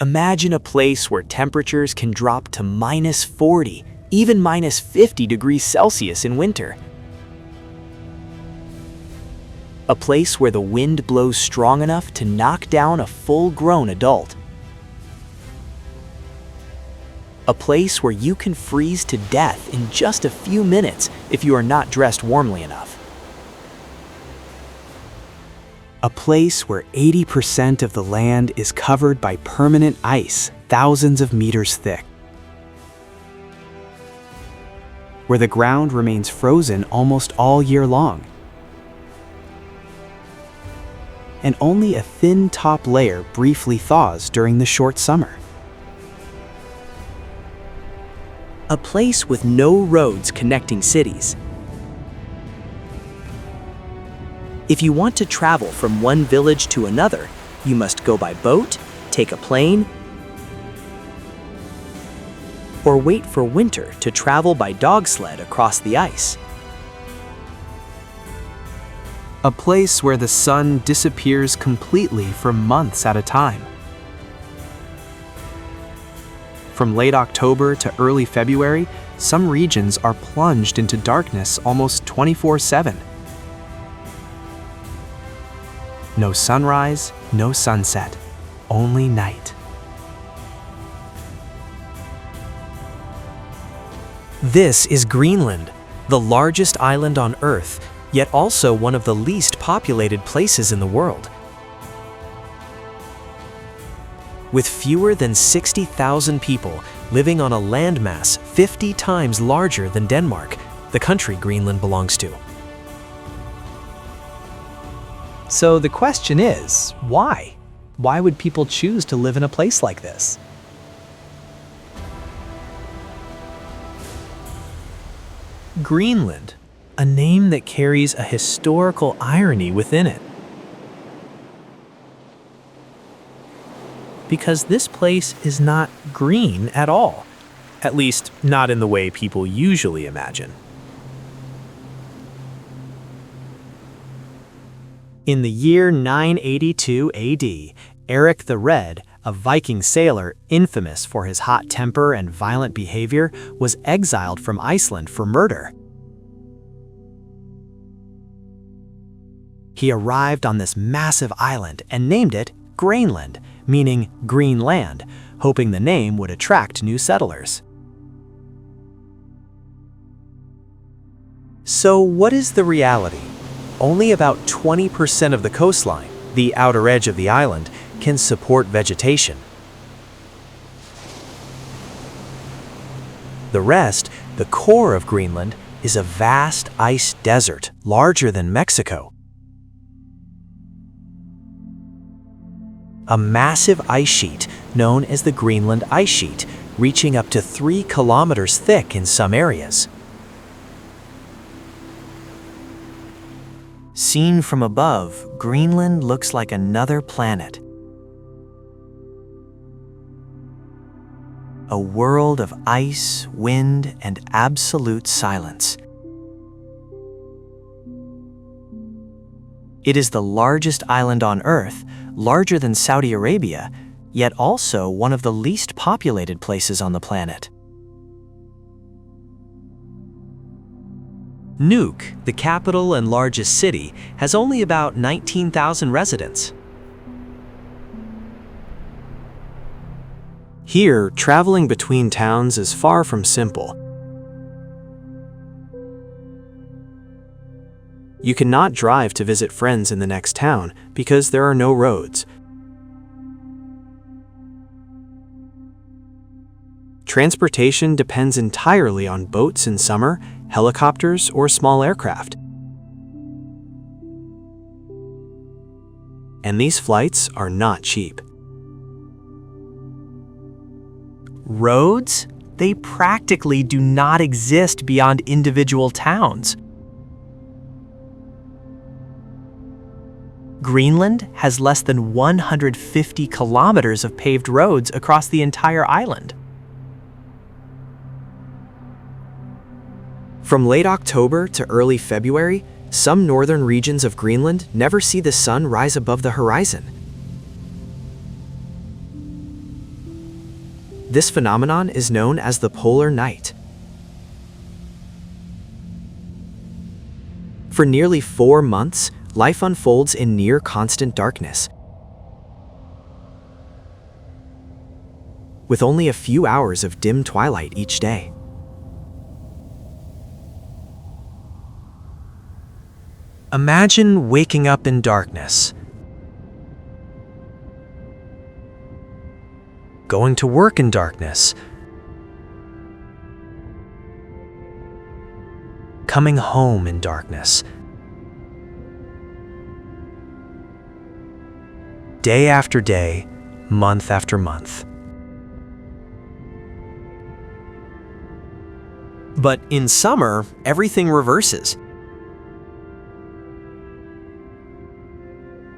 Imagine a place where temperatures can drop to -40, even -50 degrees Celsius in winter. A place where the wind blows strong enough to knock down a full-grown adult. A place where you can freeze to death in just a few minutes if you are not dressed warmly enough. A place where 80% of the land is covered by permanent ice, thousands of meters thick. Where the ground remains frozen almost all year long. And only a thin top layer briefly thaws during the short summer. A place with no roads connecting cities. If you want to travel from one village to another, you must go by boat, take a plane, or wait for winter to travel by dog sled across the ice. A place where the sun disappears completely for months at a time. From late October to early February, some regions are plunged into darkness almost 24/7. No sunrise, no sunset, only night. This is Greenland, the largest island on Earth, yet also one of the least populated places in the world. With fewer than 60,000 people living on a landmass 50 times larger than Denmark, the country Greenland belongs to. So the question is, why? Why would people choose to live in a place like this? Greenland, a name that carries a historical irony within it. Because this place is not green at all, at least not in the way people usually imagine. In the year 982 AD, Eric the Red, a Viking sailor infamous for his hot temper and violent behavior, was exiled from Iceland for murder. He arrived on this massive island and named it Greenland, meaning green land, hoping the name would attract new settlers. So what is the reality? Only about 20% of the coastline, the outer edge of the island, can support vegetation. The rest, the core of Greenland, is a vast ice desert larger than Mexico. A massive ice sheet known as the Greenland ice sheet, reaching up to 3 kilometers thick in some areas. Seen from above, Greenland looks like another planet. A world of ice, wind, and absolute silence. It is the largest island on Earth, larger than Saudi Arabia, yet also one of the least populated places on the planet. Nuuk, the capital and largest city, has only about 19,000 residents. Here, traveling between towns is far from simple. You cannot drive to visit friends in the next town because there are no roads. Transportation depends entirely on boats in summer, helicopters, or small aircraft. And these flights are not cheap. Roads? They practically do not exist beyond individual towns. Greenland has less than 150 kilometers of paved roads across the entire island. From late October to early February, some northern regions of Greenland never see the sun rise above the horizon. This phenomenon is known as the polar night. For nearly 4 months, life unfolds in near constant darkness, with only a few hours of dim twilight each day. Imagine waking up in darkness, going to work in darkness, coming home in darkness. Day after day, month after month. But in summer, everything reverses.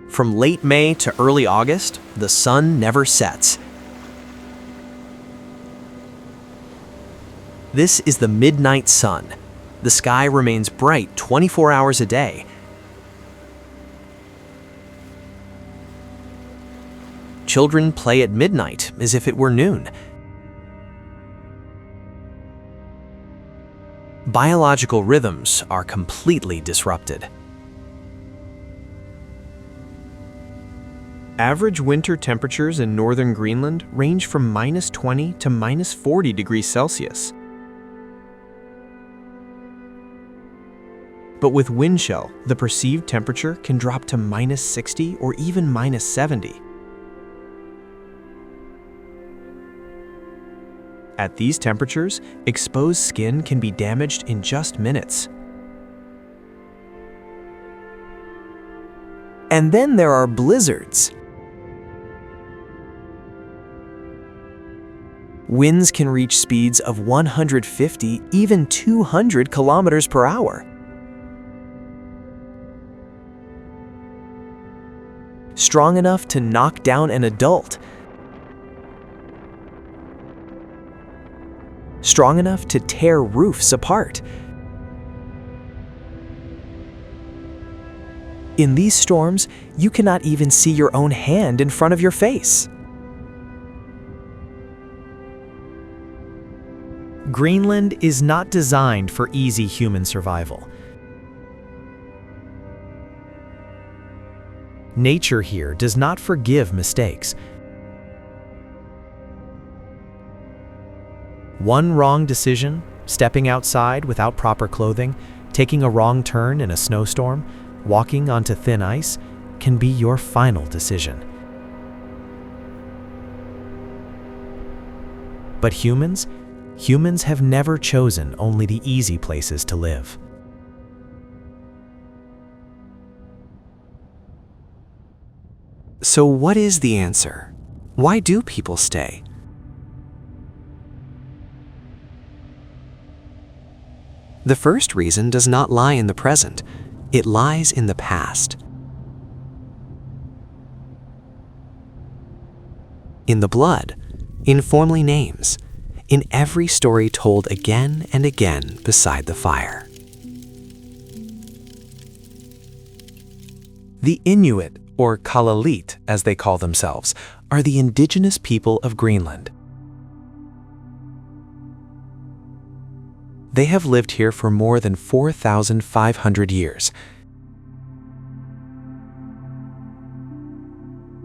From late May to early August, the sun never sets. This is the midnight sun. The sky remains bright 24 hours a day. Children play at midnight as if it were noon. Biological rhythms are completely disrupted. Average winter temperatures in northern Greenland range from -20 to -40 degrees Celsius. But with wind chill, the perceived temperature can drop to -60 or even -70. At these temperatures, exposed skin can be damaged in just minutes. And then there are blizzards. Winds can reach speeds of 150, even 200 kilometers per hour. Strong enough to knock down an adult. Strong enough to tear roofs apart. In these storms, you cannot even see your own hand in front of your face. Greenland is not designed for easy human survival. Nature here does not forgive mistakes. One wrong decision, stepping outside without proper clothing, taking a wrong turn in a snowstorm, walking onto thin ice, can be your final decision. But humans have never chosen only the easy places to live. So what is the answer? Why do people stay? The first reason does not lie in the present. It lies in the past. In the blood, in family names, in every story told again and again beside the fire. The Inuit, or Kalaaleet as they call themselves, are the indigenous people of Greenland. They have lived here for more than 4,500 years.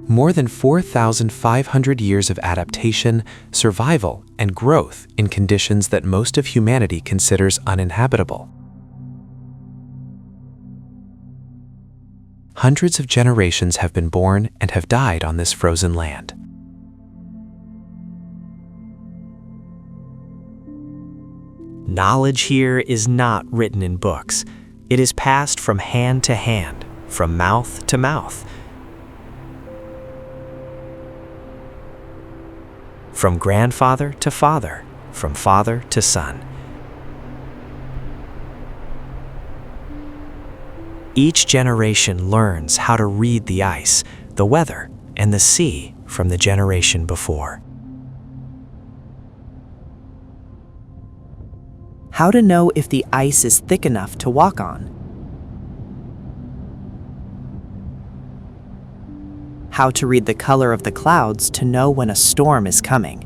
More than 4,500 years of adaptation, survival, and growth in conditions that most of humanity considers uninhabitable. Hundreds of generations have been born and have died on this frozen land. Knowledge here is not written in books. It is passed from hand to hand, from mouth to mouth. From grandfather to father, from father to son. Each generation learns how to read the ice, the weather, and the sea from the generation before. How to know if the ice is thick enough to walk on. How to read the color of the clouds to know when a storm is coming.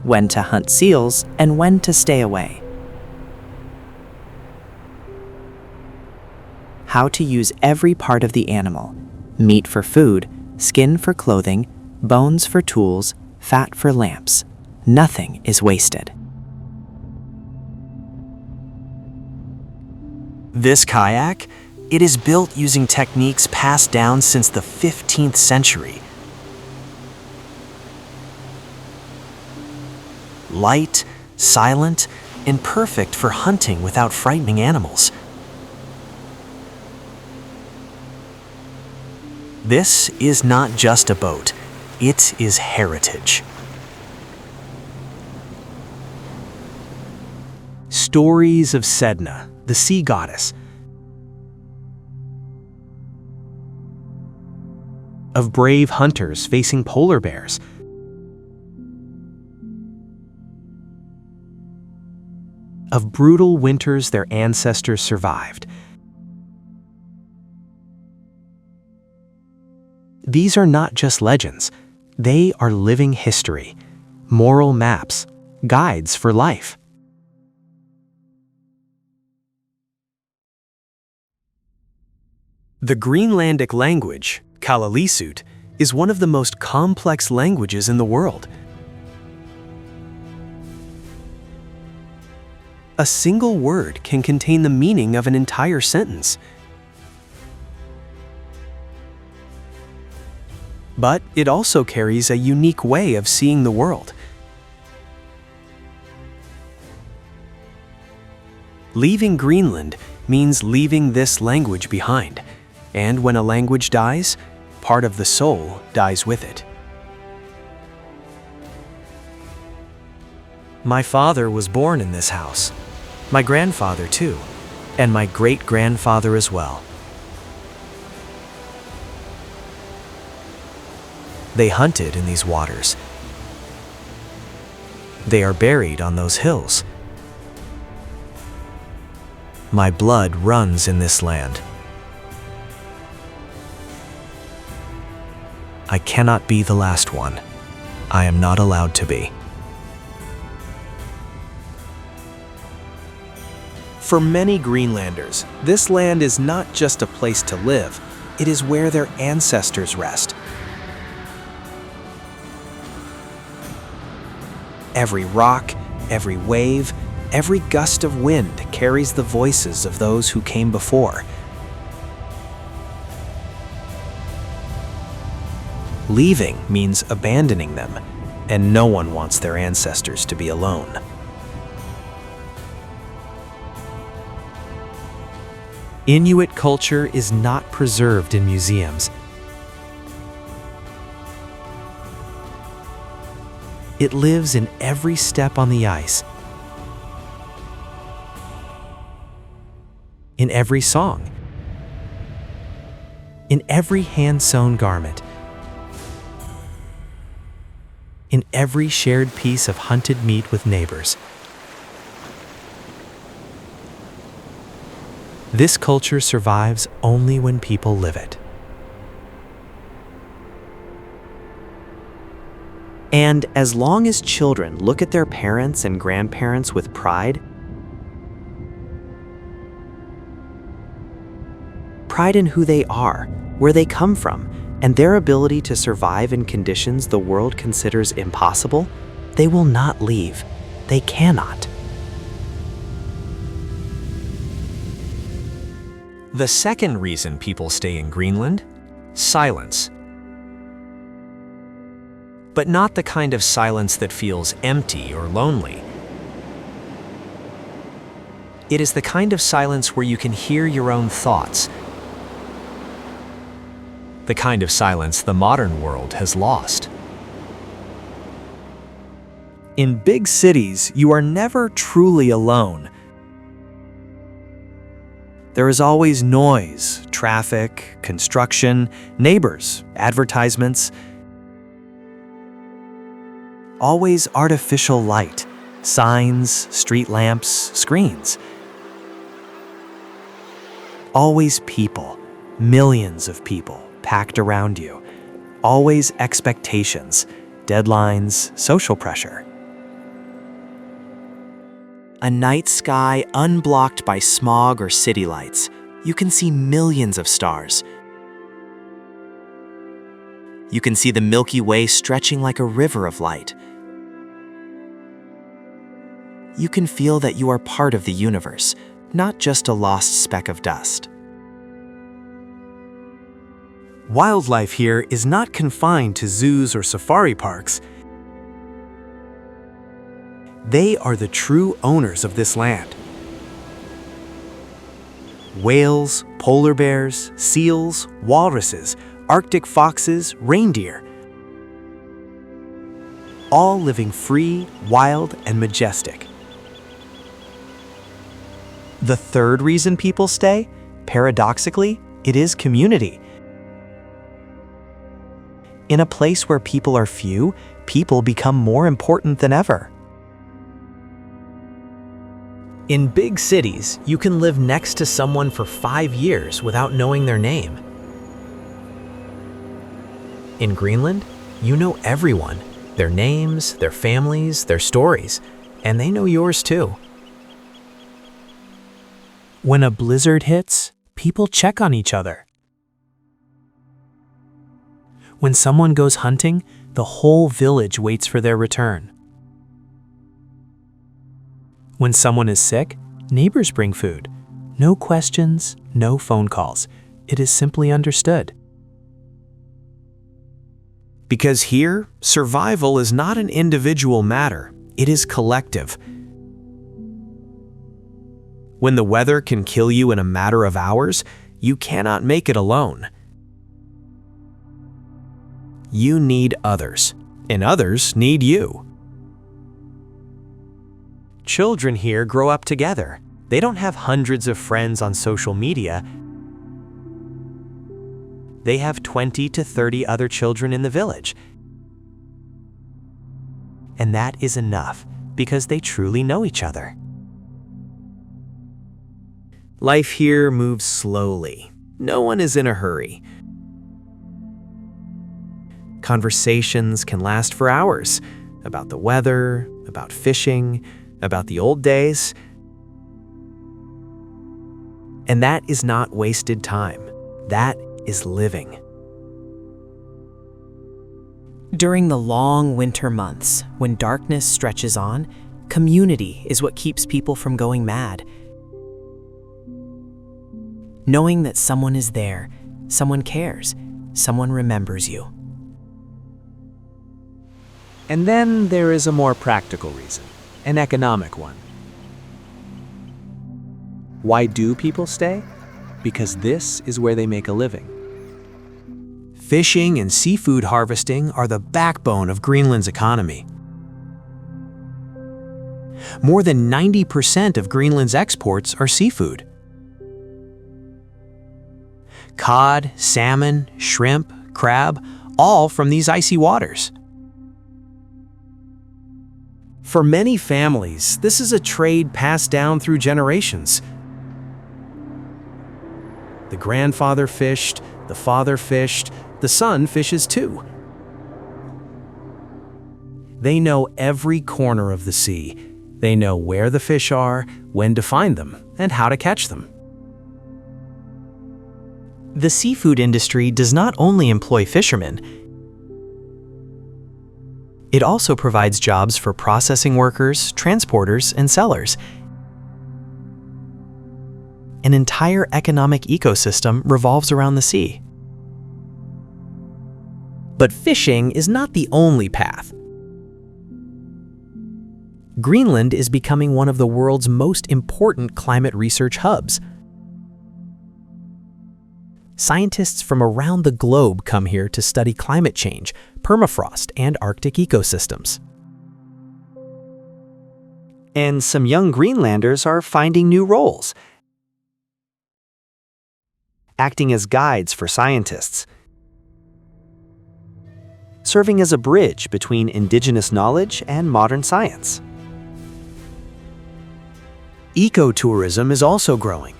when to hunt seals, and when to stay away. How to use every part of the animal: meat for food, skin for clothing, bones for tools, fat for lamps. Nothing is wasted. This kayak, it is built using techniques passed down since the 15th century. Light, silent, and perfect for hunting without frightening animals. This is not just a boat, it is heritage. Stories of Sedna, the sea goddess. Of brave hunters facing polar bears. Of brutal winters their ancestors survived. These are not just legends, they are living history, moral maps, guides for life. The Greenlandic language, Kalaallisut, is one of the most complex languages in the world. A single word can contain the meaning of an entire sentence. But it also carries a unique way of seeing the world. Leaving Greenland means leaving this language behind, and when a language dies, part of the soul dies with it. My father was born in this house, my grandfather too, and my great-grandfather as well. They hunted in these waters. They are buried on those hills. My blood runs in this land. I cannot be the last one. I am not allowed to be. For many Greenlanders, this land is not just a place to live, it is where their ancestors rest. Every rock, every wave, every gust of wind carries the voices of those who came before. Leaving means abandoning them, and no one wants their ancestors to be alone. Inuit culture is not preserved in museums. It lives in every step on the ice, in every song, in every hand-sewn garment, in every shared piece of hunted meat with neighbors. This culture survives only when people live it. And as long as children look at their parents and grandparents with pride in who they are, where they come from, and their ability to survive in conditions the world considers impossible, they will not leave. They cannot. The second reason people stay in Greenland: silence. But not the kind of silence that feels empty or lonely. It is the kind of silence where you can hear your own thoughts. The kind of silence the modern world has lost. In big cities, you are never truly alone. There is always noise, traffic, construction, neighbors, advertisements. Always artificial light, signs, street lamps, screens. Always people, millions of people packed around you. Always expectations, deadlines, social pressure. A night sky unblocked by smog or city lights. You can see millions of stars. You can see the Milky Way stretching like a river of light. You can feel that you are part of the universe, not just a lost speck of dust. Wildlife here is not confined to zoos or safari parks. They are the true owners of this land. Whales, polar bears, seals, walruses, Arctic foxes, reindeer, all living free, wild, and majestic. The third reason people stay, paradoxically, it is community. In a place where people are few, people become more important than ever. In big cities, you can live next to someone for 5 years without knowing their name. In Greenland, you know everyone, their names, their families, their stories, and they know yours too. When a blizzard hits, people check on each other. When someone goes hunting, the whole village waits for their return. When someone is sick, neighbors bring food. No questions, no phone calls. It is simply understood. Because here, survival is not an individual matter, it is collective. When the weather can kill you in a matter of hours, you cannot make it alone. You need others, and others need you. Children here grow up together. They don't have hundreds of friends on social media. They have 20 to 30 other children in the village. And that is enough because they truly know each other. Life here moves slowly. No one is in a hurry. Conversations can last for hours about the weather, about fishing, about the old days. And that is not wasted time. That is living. During the long winter months, when darkness stretches on, community is what keeps people from going mad. Knowing that someone is there, someone cares, someone remembers you. And then there is a more practical reason, an economic one. Why do people stay? Because this is where they make a living. Fishing and seafood harvesting are the backbone of Greenland's economy. More than 90% of Greenland's exports are seafood. Cod, salmon, shrimp, crab, all from these icy waters. For many families, this is a trade passed down through generations. The grandfather fished, the father fished, the son fishes too. They know every corner of the sea. They know where the fish are, when to find them, and how to catch them. The seafood industry does not only employ fishermen, it also provides jobs for processing workers, transporters, and sellers. An entire economic ecosystem revolves around the sea. But fishing is not the only path. Greenland is becoming one of the world's most important climate research hubs. Scientists from around the globe come here to study climate change, permafrost, and Arctic ecosystems. And some young Greenlanders are finding new roles, acting as guides for scientists, serving as a bridge between indigenous knowledge and modern science. Ecotourism is also growing.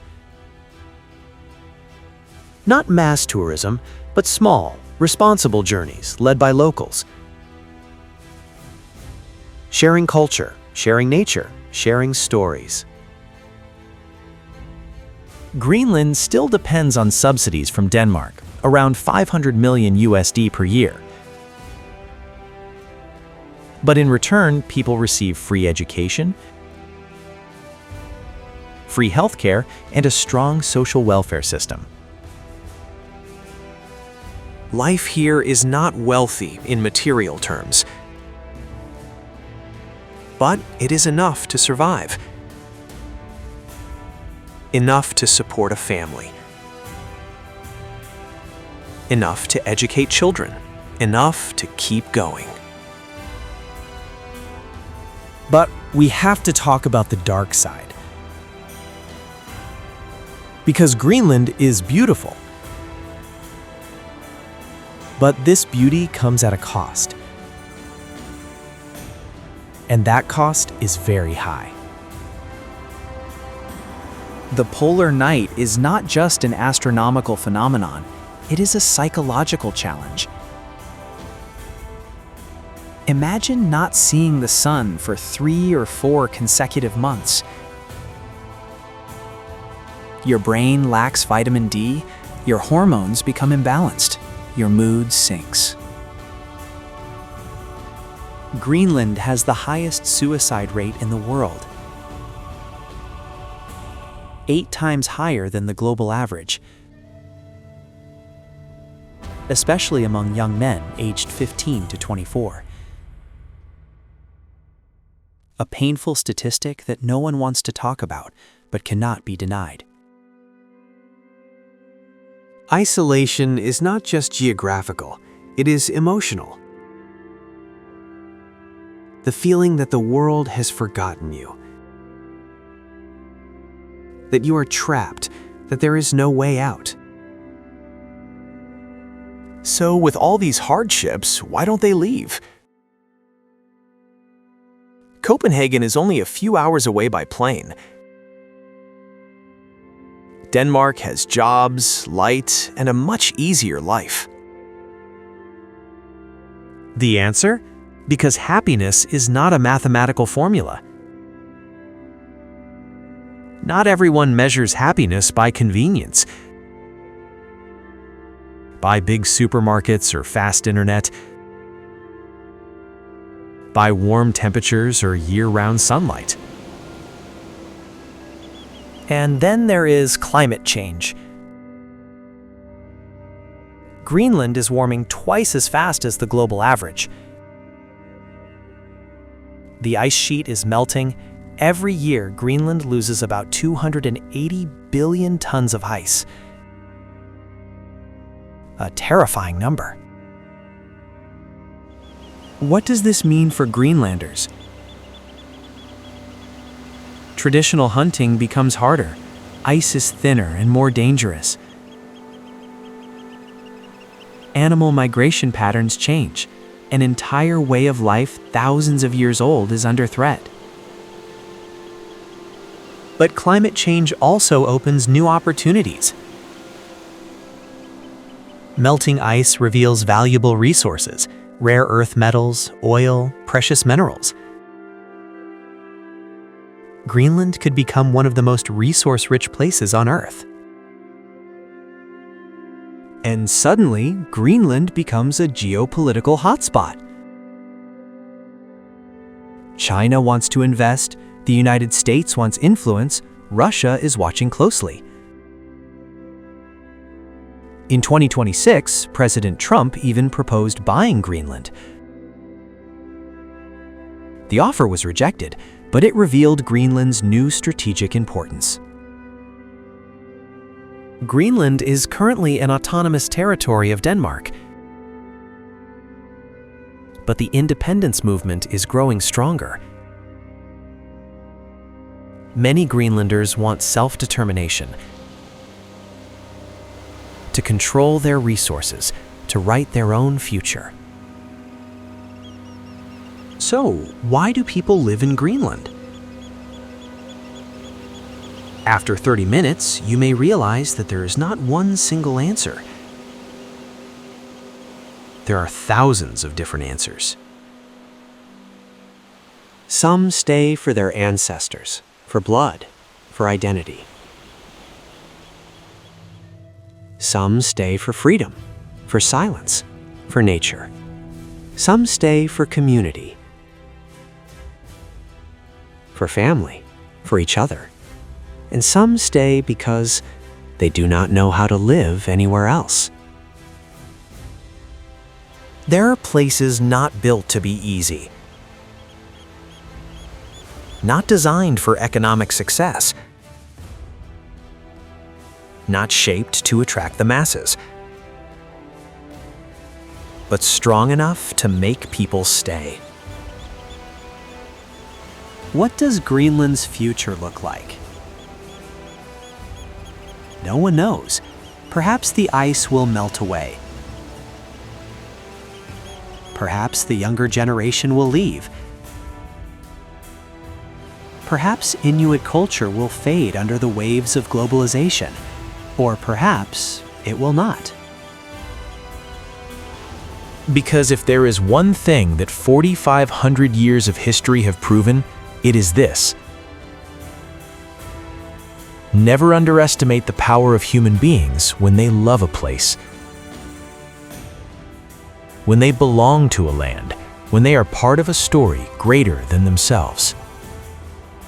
Not mass tourism, but small, responsible journeys led by locals. Sharing culture, sharing nature, sharing stories. Greenland still depends on subsidies from Denmark, around 500 million USD per year. But in return, people receive free education, free healthcare, and a strong social welfare system. Life here is not wealthy in material terms, but it is enough to survive. Enough to support a family. Enough to educate children. Enough to keep going. But we have to talk about the dark side. Because Greenland is beautiful. But this beauty comes at a cost. And that cost is very high. The polar night is not just an astronomical phenomenon, it is a psychological challenge. Imagine not seeing the sun for 3 or 4 consecutive months. Your brain lacks vitamin D, your hormones become imbalanced, your mood sinks. Greenland has the highest suicide rate in the world, 8 times higher than the global average, especially among young men aged 15 to 24. A painful statistic that no one wants to talk about, but cannot be denied. Isolation is not just geographical, it is emotional. The feeling that the world has forgotten you. That you are trapped, that there is no way out. So with all these hardships, why don't they leave? Copenhagen is only a few hours away by plane. Denmark has jobs, light, and a much easier life. The answer? Because happiness is not a mathematical formula. Not everyone measures happiness by convenience, by big supermarkets or fast internet, by warm temperatures or year-round sunlight. And then there is climate change. Greenland is warming twice as fast as the global average. The ice sheet is melting. Every year, Greenland loses about 280 billion tons of ice. A terrifying number. What does this mean for Greenlanders? Traditional hunting becomes harder. Ice is thinner and more dangerous. Animal migration patterns change. An entire way of life thousands of years old is under threat. But climate change also opens new opportunities. Melting ice reveals valuable resources, rare earth metals, oil, precious minerals. Greenland could become one of the most resource-rich places on Earth. And suddenly, Greenland becomes a geopolitical hotspot. China wants to invest, the United States wants influence, Russia is watching closely. In 2026, President Trump even proposed buying Greenland. The offer was rejected, but it revealed Greenland's new strategic importance. Greenland is currently an autonomous territory of Denmark. But the independence movement is growing stronger. Many Greenlanders want self-determination, to control their resources, to write their own future. So, why do people live in Greenland? After 30 minutes, you may realize that there is not one single answer. There are thousands of different answers. Some stay for their ancestors, for blood, for identity. Some stay for freedom, for silence, for nature. Some stay for community, for family, for each other. And some stay because they do not know how to live anywhere else. There are places not built to be easy, not designed for economic success, not shaped to attract the masses, but strong enough to make people stay. What does Greenland's future look like? No one knows. Perhaps the ice will melt away. Perhaps the younger generation will leave. Perhaps Inuit culture will fade under the waves of globalization. Or perhaps it will not. Because if there is one thing that 4,500 years of history have proven, it is this: never underestimate the power of human beings when they love a place, when they belong to a land, when they are part of a story greater than themselves.